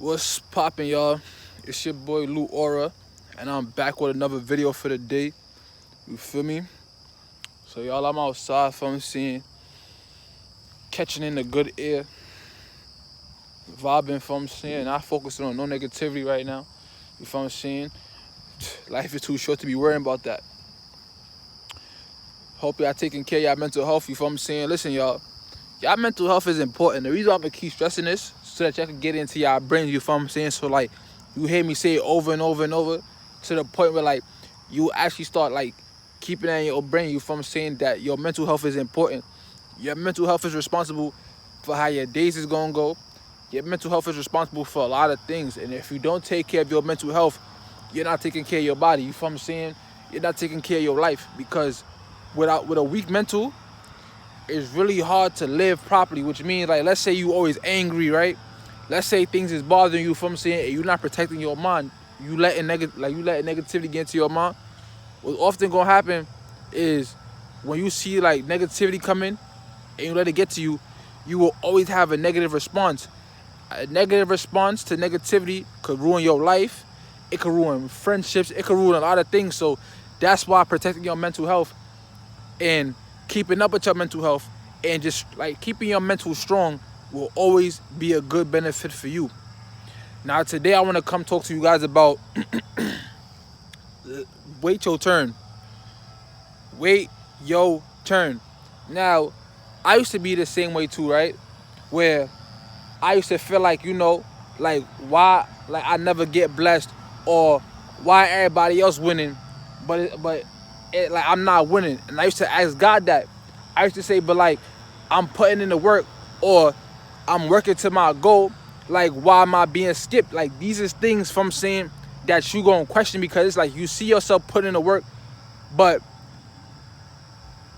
What's poppin', y'all? It's your boy Lou Aura, and I'm back with another video for the day. You feel me? So y'all, I'm outside, from seeing, catching in the good air, vibing, from seeing, not focusing on no negativity right now. You feel I'm saying? Life is too short to be worrying about that. Hope y'all taking care of y'all mental health. You feel I'm saying? Listen, y'all mental health is important. The reason why I'm gonna keep stressing this so that y'all can get into y'all brains. You feel I'm saying? So like, you hear me say it over and over and over to the point where like you actually start like keeping it in your brain. You feel I'm saying? That your mental health is important. Your mental health is responsible for how your days is gonna go. Your mental health is responsible for a lot of things. And if you don't take care of your mental health, you're not taking care of your body. You feel I'm saying? You're not taking care of your life, because with a weak mental, it's really hard to live properly. Which means, like, let's say you always angry, right? Let's say things is bothering you, from saying, and you're not protecting your mind. You letting negativity get into your mind. What's often gonna happen is when you see like negativity coming and you let it get to you, you will always have a negative response. A negative response to negativity could ruin your life. It could ruin friendships. It could ruin a lot of things. So that's why protecting your mental health and keeping up with your mental health and just like keeping your mental strong will always be a good benefit for you. Now today I want to come talk to you guys about wait your turn. Wait your turn. Now, I used to be the same way too, right? Where I used to feel like, like why like I never get blessed, or why everybody else winning, but like I'm not winning. And I used to ask God that. I used to say, but like I'm putting in the work, or I'm working to my goal. Like, why am I being skipped? Like, these is things from saying that you gonna question, because it's like you see yourself putting in the work, but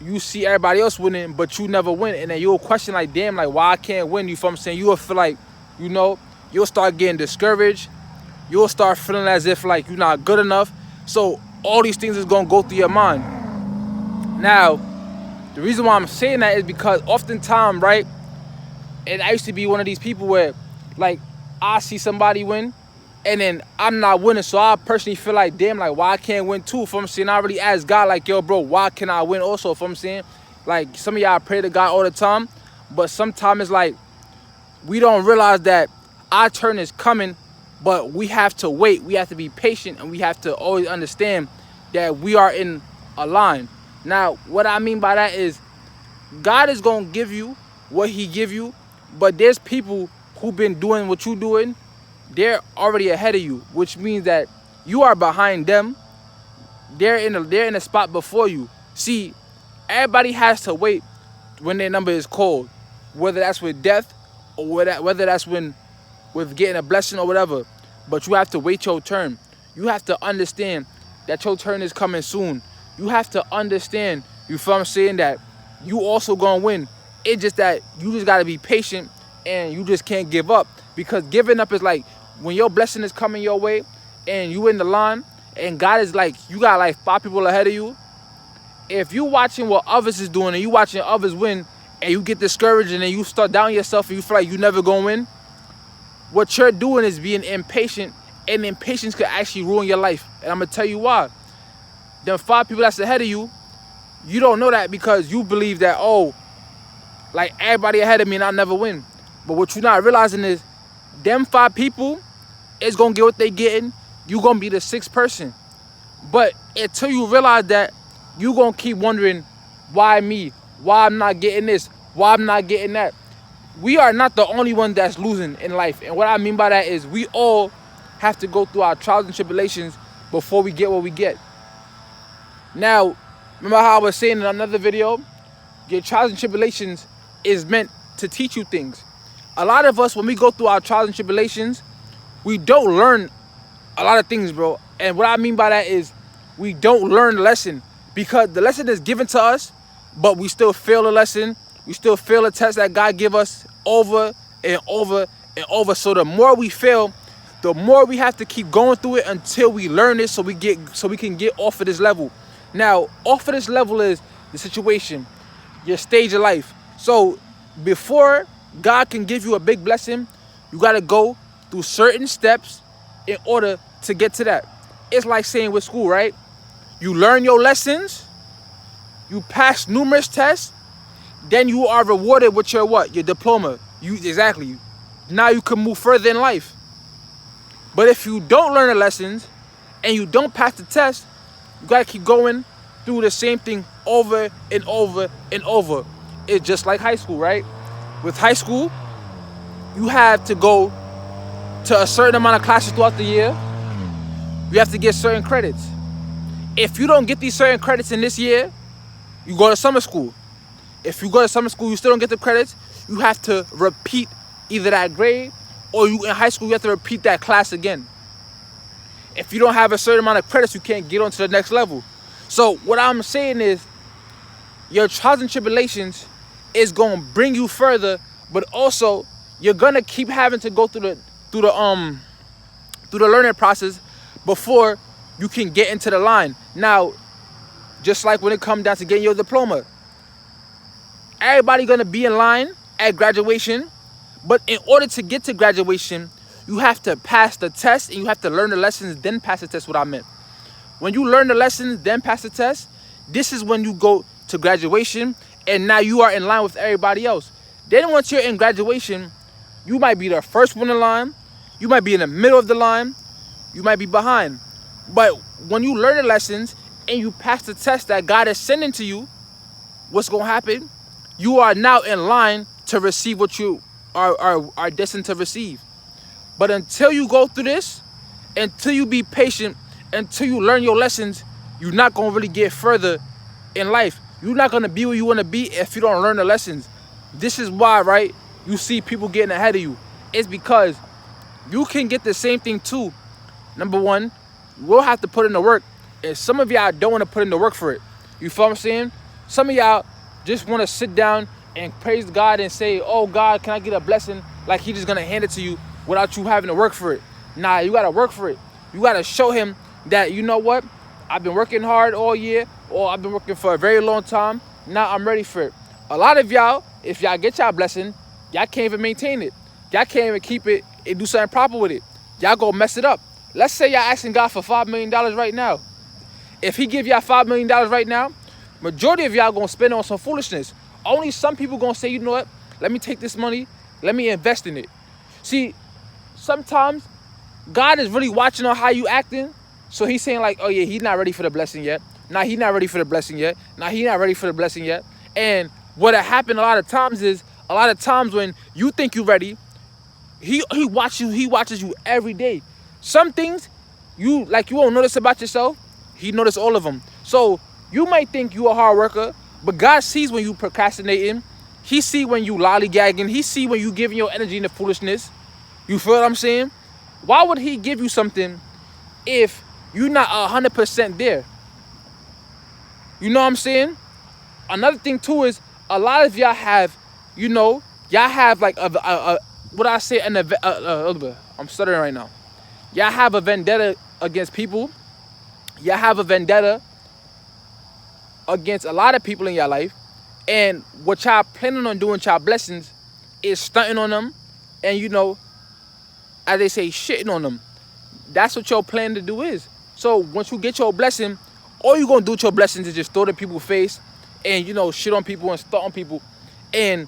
you see everybody else winning, but you never win. And then you'll question like, damn, like why I can't win? You feel what I'm saying? You'll feel like, you'll start getting discouraged. You'll start feeling as if like you're not good enough. So all these things is gonna go through your mind. Now, the reason why I'm saying that is because oftentimes, right, and I used to be one of these people where like I see somebody win and then I'm not winning. So I personally feel like, damn, like why I can't win too? If I'm saying, I really ask God like, yo, bro, why can I win also? If I'm saying, like, some of y'all pray to God all the time, but sometimes it's like we don't realize that our turn is coming, but we have to wait. We have to be patient, and we have to always understand that we are in a line. Now, what I mean by that is God is gonna give you what He give you, but there's people who been doing what you doing. They're already ahead of you, which means that you are behind them. They're in a spot before you. See, everybody has to wait when their number is called, whether that's with death or whether that's with getting a blessing or whatever. But you have to wait your turn. You have to understand that your turn is coming soon. You have to understand, you feel what I'm saying, that you also gonna win. It's just that you just gotta be patient, and you just can't give up, because giving up is like when your blessing is coming your way and you in the line and God is like, you got like 5 people ahead of you. If you watching what others is doing and you watching others win and you get discouraged and then you start down yourself and you feel like you never gonna win, what you're doing is being impatient, and impatience could actually ruin your life. And I'm gonna tell you why. Them 5 people that's ahead of you, you don't know that because you believe that, oh, like everybody ahead of me and I'll never win. But what you're not realizing is them 5 people is gonna get what they getting. You gonna be the 6th person. But until you realize that, you gonna keep wondering, why me? Why I'm not getting this? Why I'm not getting that? We are not the only one that's losing in life. And what I mean by that is we all have to go through our trials and tribulations before we get what we get. Now, remember how I was saying in another video, your trials and tribulations is meant to teach you things. A lot of us, when we go through our trials and tribulations, we don't learn a lot of things, bro. And what I mean by that is we don't learn the lesson, because the lesson is given to us, but we still fail the lesson. We still fail the test that God give us over and over and over. So the more we fail, the more we have to keep going through it until we learn it, so we can get off of this level. Now, off of this level is the situation, your stage of life. So before God can give you a big blessing, you gotta go through certain steps in order to get to that. It's like saying with school, right? You learn your lessons, you pass numerous tests, then you are rewarded with your what? Your diploma. Exactly. Now you can move further in life. But if you don't learn the lessons and you don't pass the test, you gotta keep going through the same thing over and over and over. It's just like high school, right? With high school, you have to go to a certain amount of classes throughout the year. You have to get certain credits. If you don't get these certain credits in this year, you go to summer school. If you go to summer school, you still don't get the credits, you have to repeat either that grade, or you in high school, you have to repeat that class again. If you don't have a certain amount of credits, you can't get on to the next level. So what I'm saying is, your trials and tribulations is gonna bring you further, but also you're gonna keep having to go through the learning process before you can get into the line. Now, just like when it comes down to getting your diploma, everybody gonna be in line at graduation, but in order to get to graduation, you have to pass the test and you have to learn the lessons, then pass the test. What I meant. When you learn the lessons, then pass the test, this is when you go to graduation, and now you are in line with everybody else. Then once you're in graduation, you might be the first one in line, you might be in the middle of the line, you might be behind. But when you learn the lessons and you pass the test that God is sending to you, what's going to happen? You are now in line to receive what you are destined to receive. But until you go through this, until you be patient, until you learn your lessons, you're not going to really get further in life. You're not going to be where you want to be if you don't learn the lessons. This is why, right, you see people getting ahead of you. It's because you can get the same thing too. Number one, you will have to put in the work. And some of y'all don't want to put in the work for it. You feel what I'm saying? Some of y'all just want to sit down and praise God and say, oh God, can I get a blessing? Like He just going to hand it to you without you having to work for it. Nah, you got to work for it. You got to show Him that, you know what? I've been working hard all year, or I've been working for a very long time. Now I'm ready for it. A lot of y'all, if y'all get y'all blessing, y'all can't even maintain it. Y'all can't even keep it and do something proper with it. Y'all go mess it up. Let's say y'all asking God for $5 million right now. If He give y'all $5 million right now, majority of y'all gonna spend it on some foolishness. Only some people gonna say, you know what? Let me take this money, let me invest in it. See, sometimes God is really watching on how you acting. So He's saying like, oh yeah, He's not ready for the blessing yet. Nah, He's not ready for the blessing yet. Nah, He's not ready for the blessing yet. And what happened a lot of times is, a lot of times when you think you're ready, He watches you every day. Some things you won't notice about yourself, He notices all of them. So you might think you a hard worker, but God sees when you procrastinating. He see when you lollygagging. He see when you giving your energy into foolishness. You feel what I'm saying? Why would He give you something if you're not 100% there? You know what I'm saying? Another thing too is, a lot of y'all have, y'all have like what I say, I'm stuttering right now. Y'all have a vendetta against people. Y'all have a vendetta against a lot of people in your life. And what y'all planning on doing, y'all blessings, is stunting on them. And as they say, shitting on them. That's what your plan to do is. So once you get your blessing, all you gonna do with your blessings is just throw it in people's face and shit on people and stunt on people. And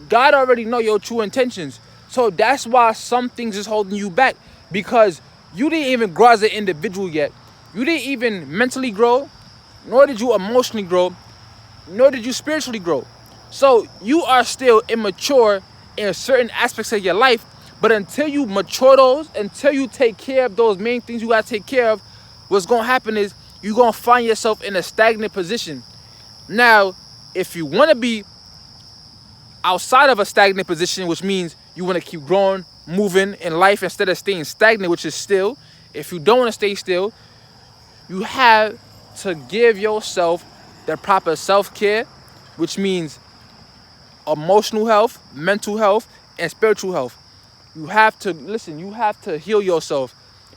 God already know your true intentions. So that's why some things is holding you back, because you didn't even grow as an individual yet. You didn't even mentally grow, nor did you emotionally grow, nor did you spiritually grow. So you are still immature in certain aspects of your life. But until you mature those, until you take care of those main things you got to take care of, what's going to happen is you're going to find yourself in a stagnant position. Now, if you want to be outside of a stagnant position, which means you want to keep growing, moving in life instead of staying stagnant, which is still, if you don't want to stay still, you have to give yourself the proper self-care, which means emotional health, mental health, and spiritual health. You have to heal yourself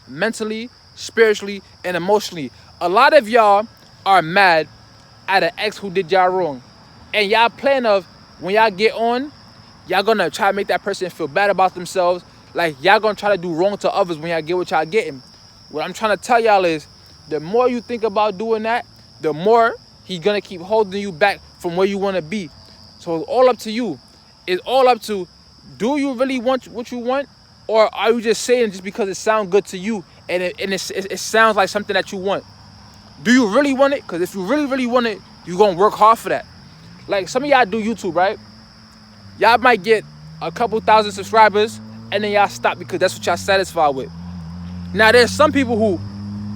mentally, spiritually, and emotionally. A lot of y'all are mad at an ex who did y'all wrong. And y'all plan of, when y'all get on, y'all gonna try to make that person feel bad about themselves. like y'all gonna try to do wrong to others when y'all get what y'all getting. What I'm trying to tell y'all is, the more you think about doing that, the more he's gonna keep holding you back from where you wanna be. So it's all up to you. It's all up to, do you really want what you want? Or are you just saying just because it sounds good to you and it sounds like something that you want? Do you really want it? Because if you really, really want it, you're going to work hard for that. Like some of y'all do YouTube, right? Y'all might get a couple thousand subscribers and then y'all stop because that's what y'all satisfied with. Now, there's some people who,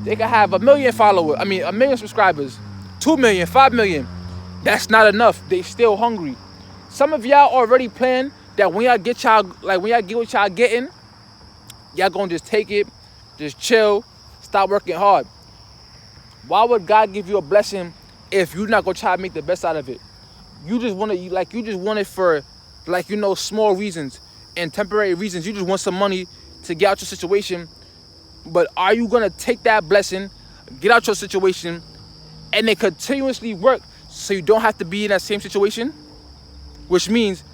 they can have 1 million followers, 1 million subscribers, 2 million, 5 million. That's not enough. They still hungry. Some of y'all already plan that when y'all get what y'all getting, y'all gonna just take it, just chill, stop working hard. Why would God give you a blessing if you're not gonna try to make the best out of it? You just want it for, small reasons and temporary reasons. You just want some money to get out your situation. But are you gonna take that blessing, get out your situation, and then continuously work so you don't have to be in that same situation? Which means,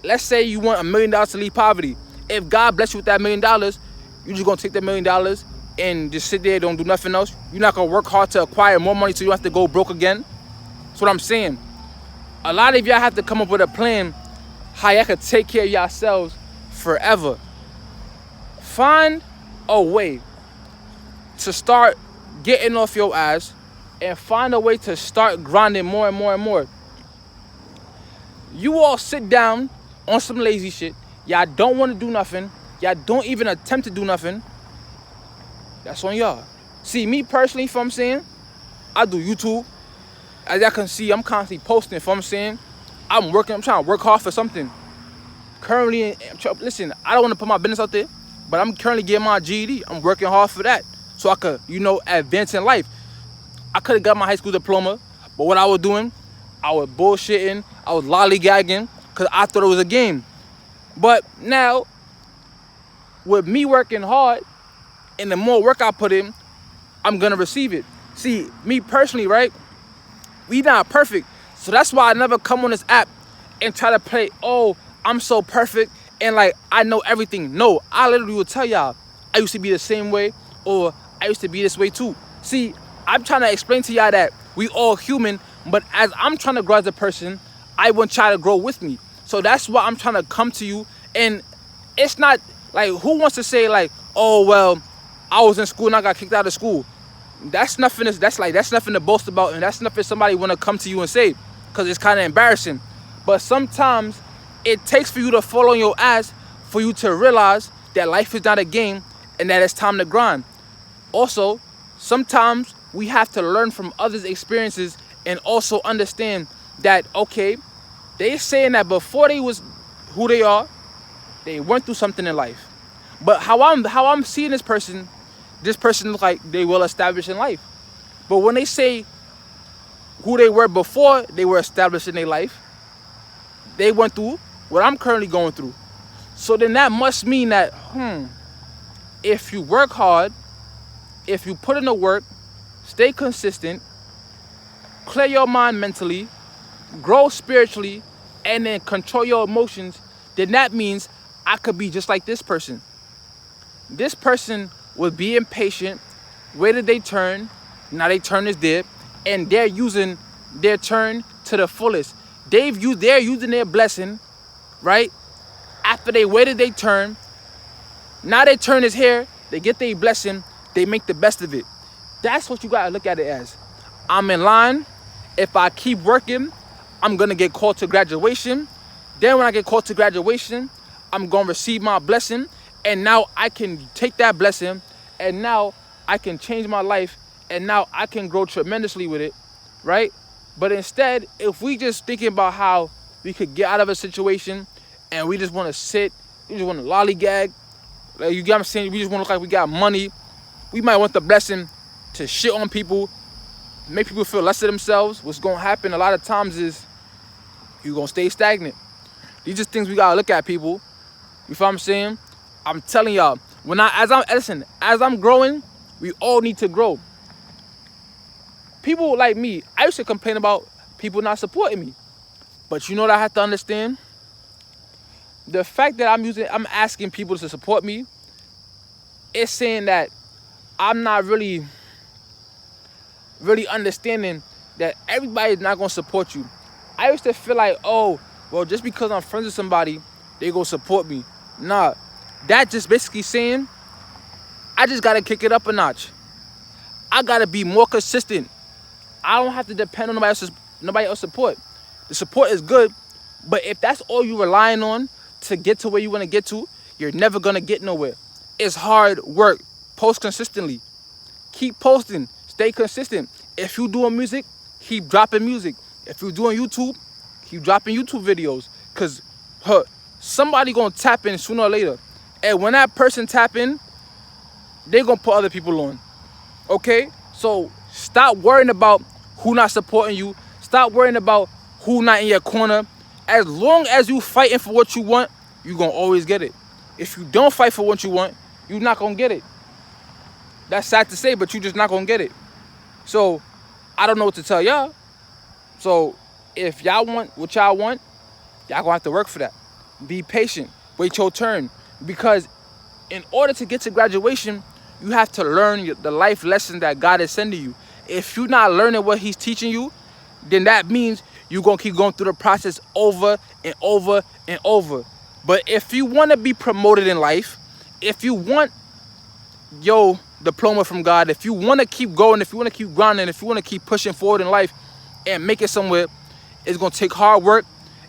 let's say you want $1 million to leave poverty. If God bless you with that $1 million, you just gonna take that $1 million and just sit there, don't do nothing else. You're not gonna work hard to acquire more money so you don't have to go broke again. That's what I'm saying. A lot of y'all have to come up with a plan how y'all can take care of yourselves forever. Find a way to start getting off your ass and find a way to start grinding more and more and more. You all sit down on some lazy shit. Y'all don't want to do nothing. Y'all don't even attempt to do nothing. That's on y'all. See, me personally, if I'm saying, I do YouTube. As y'all can see, I'm constantly posting. If I'm saying, I'm trying to work hard for something. Currently, listen, I don't want to put my business out there, but I'm currently getting my GED. I'm working hard for that, so I could, advance in life. I could have got my high school diploma, but what I was doing, I was bullshitting, I was lollygagging, because I thought it was a game. But now, with me working hard, and the more work I put in, I'm going to receive it. See, me personally, right, we not perfect. So that's why I never come on this app and try to play, oh, I'm so perfect, and I know everything. No, I literally will tell y'all, I used to be the same way, or I used to be this way too. See, I'm trying to explain to y'all that we all human, but as I'm trying to grow as a person, I want y'all to grow with me. So that's why I'm trying to come to you. And it's not who wants to say oh, well, I was in school and I got kicked out of school. That's nothing to boast about, and that's nothing somebody want to come to you and say, because it's kind of embarrassing. But sometimes it takes for you to fall on your ass for you to realize that life is not a game and that it's time to grind. Also, sometimes we have to learn from others' experiences and also understand that, okay, they saying that before they was who they are, they went through something in life. But how I'm seeing this person look like they well established in life. But when they say who they were before they were established in their life, they went through what I'm currently going through. So then that must mean that, if you work hard, if you put in the work, stay consistent, clear your mind mentally, grow spiritually, and then control your emotions, then that means I could be just like this person. This person was being patient, waited their turn, now their turn is there, and they're using their turn to the fullest. They're using their blessing, right? After they waited their turn, now their turn is here, they get their blessing, they make the best of it. That's what you gotta look at it as. I'm in line. If I keep working, I'm gonna get called to graduation. Then when I get called to graduation, I'm gonna receive my blessing, and now I can take that blessing, and now I can change my life, and now I can grow tremendously with it, right? But instead, if we just thinking about how we could get out of a situation, and we just want to sit, we just want to lollygag, you get what I'm saying? We just want to look like we got money. We might want the blessing to shit on people, make people feel less of themselves. What's gonna happen a lot of times is you're gonna stay stagnant. These are things we gotta look at, people. You feel what I'm saying? I'm telling y'all, as I'm growing, we all need to grow. People like me, I used to complain about people not supporting me. But you know what I have to understand? The fact that I'm asking people to support me, it's saying that I'm not really understanding that everybody's not gonna support you. I used to feel like, oh, well, just because I'm friends with somebody, they gonna support me. Nah, that just basically saying I just gotta kick it up a notch. I gotta be more consistent. I don't have to depend on nobody else's support. The support is good, but if that's all you're relying on to get to where you want to get to, you're never gonna get nowhere. It's hard work. Post consistently. Keep posting. Stay consistent. If you're doing music, keep dropping music. If you're doing YouTube, keep dropping YouTube videos. Cause somebody gonna tap in sooner or later. And when that person tap in, they gonna put other people on. Okay? So stop worrying about who not supporting you. Stop worrying about who not in your corner. As long as you fighting for what you want, you gonna always get it. If you don't fight for what you want, you're not gonna get it. That's sad to say, but you just not gonna get it. So I don't know what to tell y'all. So if y'all want what y'all want, y'all gonna have to work for that. Be patient. Wait your turn. Because in order to get to graduation, you have to learn the life lesson that God is sending you. If you're not learning what he's teaching you, then that means you're going to keep going through the process over and over and over. But if you want to be promoted in life, if you want your diploma from God, if you want to keep going, if you want to keep grinding, if you want to keep pushing forward in life and make it somewhere, it's going to take hard work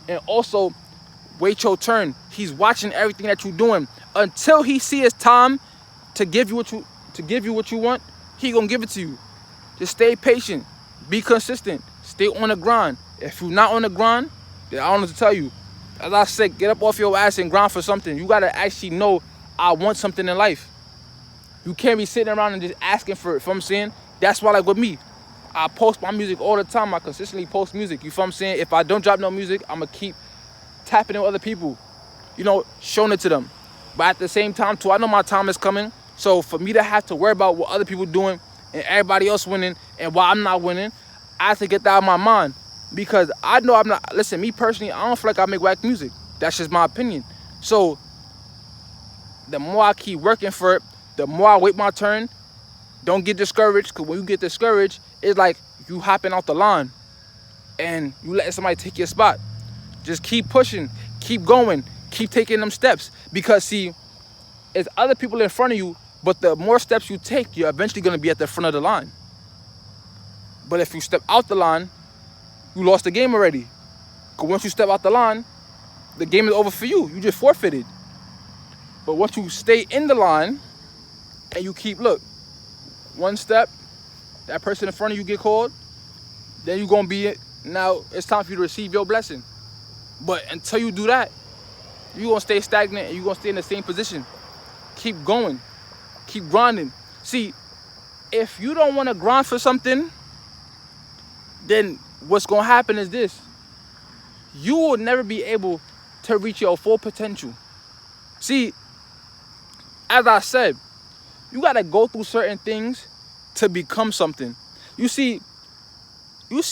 and also wait your turn. He's watching everything that you're doing. Until he see it's time to give you what you want, he gonna give it to you. Just stay patient, be consistent, stay on the grind. If you're not on the grind, then I don't know what to tell you. As I said, get up off your ass and grind for something. You gotta actually know I want something in life. You can't be sitting around and just asking for it. You know what I'm saying? That's why, like with me, I post my music all the time. I consistently post music. You feel what I'm saying? If I don't drop no music, I'm gonna keep tapping in with other people, showing it to them. But at the same time too, I know my time is coming. So for me to have to worry about what other people doing and everybody else winning and why I'm not winning, I have to get that out of my mind. Because I know I'm not, listen, me personally, I don't feel like I make whack music. That's just my opinion. So the more I keep working for it, the more I wait my turn. Don't get discouraged, because when you get discouraged, it's like you hopping out the line and you letting somebody take your spot. Just keep pushing, keep going, keep taking them steps. Because see, it's other people in front of you, but the more steps you take, you're eventually going to be at the front of the line. But if you step out the line, you lost the game already. Because once you step out the line, the game is over for you. You just forfeited. But once you stay in the line and you keep, look, one step, that person in front of you get called, then you're going to be, now it's time for you to receive your blessing. But until you do that, you're going to stay stagnant and you're going to stay in the same position. Keep going. Keep grinding. See, if you don't want to grind for something, then what's going to happen is this. You will never be able to reach your full potential. See, as I said, you got to go through certain things to become something. You see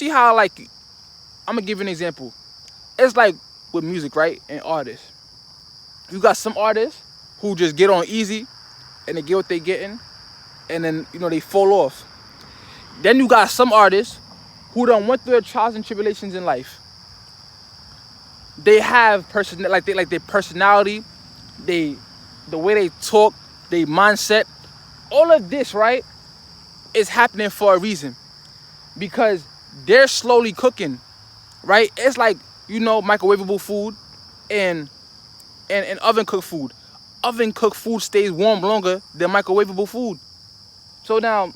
how, like, I'm going to give you an example. It's like with music, right? And artists. You got some artists who just get on easy and they get what they getting and then, they fall off. Then you got some artists who done went through their trials and tribulations in life. They have their personality, the way they talk, their mindset. All of this, right, is happening for a reason. Because they're slowly cooking, right? It's like, microwavable food and oven cooked food. Oven cooked food stays warm longer than microwavable food. So now,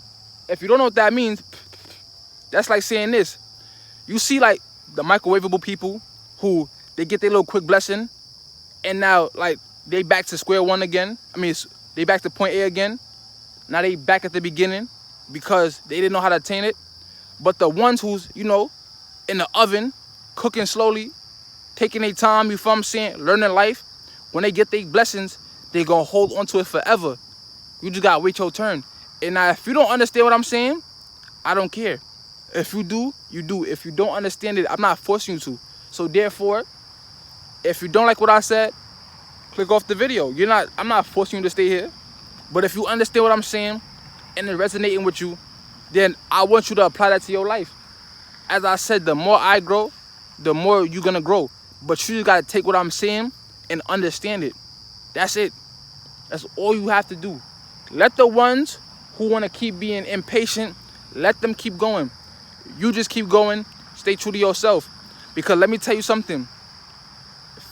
if you don't know what that means, that's like saying this. You see, like, the microwavable people who they get their little quick blessing and now, like, they back to square one again. I mean, they back to point A again. Now they back at the beginning because they didn't know how to attain it. But the ones who's, in the oven, cooking slowly, taking their time, you feel what I'm saying, learning life, when they get their blessings, they gonna hold on to it forever. You just gotta wait your turn. And now, if you don't understand what I'm saying, I don't care. If you do, you do. If you don't understand it, I'm not forcing you to. So therefore, if you don't like what I said, click off the video. I'm not forcing you to stay here. But if you understand what I'm saying and it's resonating with you, then I want you to apply that to your life. As I said, the more I grow, the more you're gonna grow. But you just gotta take what I'm saying and understand it. That's it. That's all you have to do. Let the ones who wanna keep being impatient, let them keep going. You just keep going, stay true to yourself. Because let me tell you something.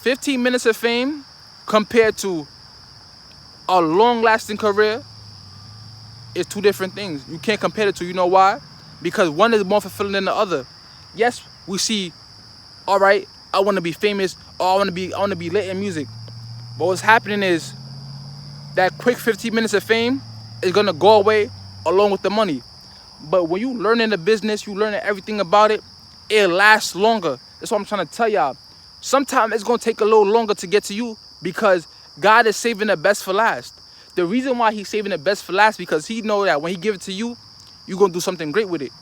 15 minutes of fame compared to a long-lasting career is two different things. You can't compare the two. You know why? Because one is more fulfilling than the other. Yes, we see, all right, I want to be famous, or I want to be lit in music. But what's happening is that quick 15 minutes of fame is gonna go away along with the money. But when you learning the business, you learning everything about it, it lasts longer. That's what I'm trying to tell y'all. Sometimes it's gonna take a little longer to get to you because God is saving the best for last. The reason why he's saving the best for last because he know that when he give it to you, you're going to do something great with it.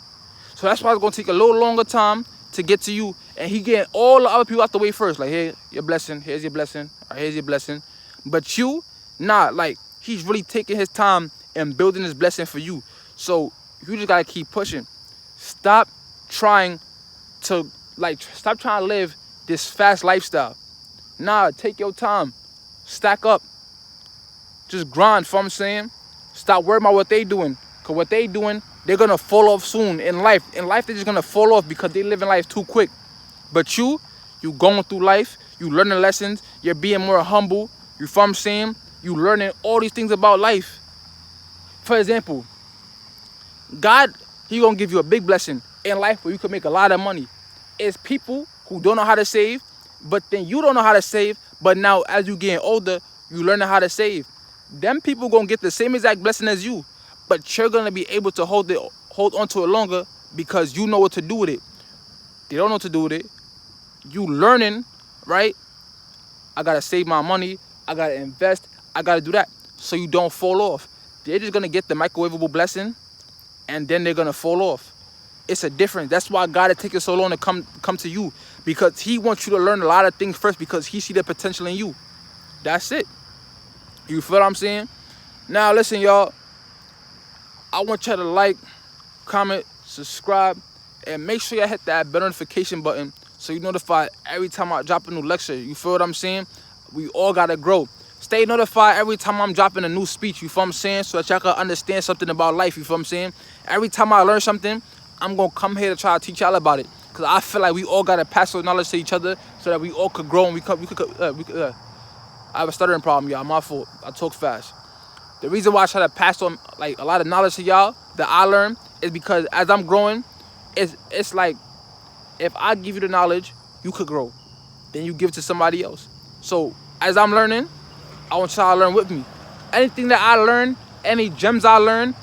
So that's why it's going to take a little longer time to get to you. And he getting all the other people out the way first. Like, here, your blessing. Here's your blessing. Or here's your blessing. But you, nah, like, he's really taking his time and building his blessing for you. So you just got to keep pushing. Stop trying to live this fast lifestyle. Nah, take your time. Stack up. Just grind, you know what I'm saying? Stop worrying about what they doing. Because what they doing, they're going to fall off soon in life. In life, they're just going to fall off because they live in life too quick. But you going through life. You learning lessons. You're being more humble. You know what I'm saying? You learning all these things about life. For example, God, he going to give you a big blessing in life where you can make a lot of money. It's people who don't know how to save, but then you don't know how to save. But now, as you getting older, you learning how to save. Them people gonna get the same exact blessing as you, but you're gonna be able to hold on to it longer because you know what to do with it. They don't know what to do with it. You learning, right? I gotta save my money. I gotta invest. I gotta do that so you don't fall off. They're just gonna get the microwavable blessing, and then they're gonna fall off. It's a difference. That's why God is taking so long to come to you, because he wants you to learn a lot of things first because he see the potential in you. That's it. You feel what I'm saying? Now listen, y'all. I want y'all to like, comment, subscribe, and make sure y'all hit that bell notification button so you're notified every time I drop a new lecture. You feel what I'm saying? We all gotta grow. Stay notified every time I'm dropping a new speech. You feel what I'm saying? So that y'all can understand something about life. You feel what I'm saying? Every time I learn something, I'm gonna come here to try to teach y'all about it, because I feel like we all gotta pass those knowledge to each other so that we all could grow and we could. I have a stuttering problem, y'all. My fault. I talk fast. The reason why I try to pass on like a lot of knowledge to y'all that I learned is because as I'm growing, it's like if I give you the knowledge, you could grow. Then you give it to somebody else. So as I'm learning, I want y'all to learn with me. Anything that I learn, any gems I learn,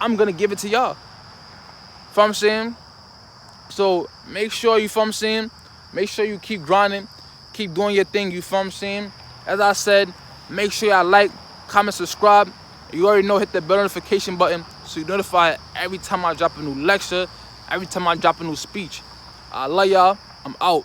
I'm gonna give it to y'all. You know what I'm saying? So make sure, you feel what I'm saying? Make sure you keep grinding, keep doing your thing, you feel what I'm saying? As I said, make sure y'all like, comment, subscribe. You already know, hit the bell notification button so you're notified every time I drop a new lecture, every time I drop a new speech. I love y'all. I'm out.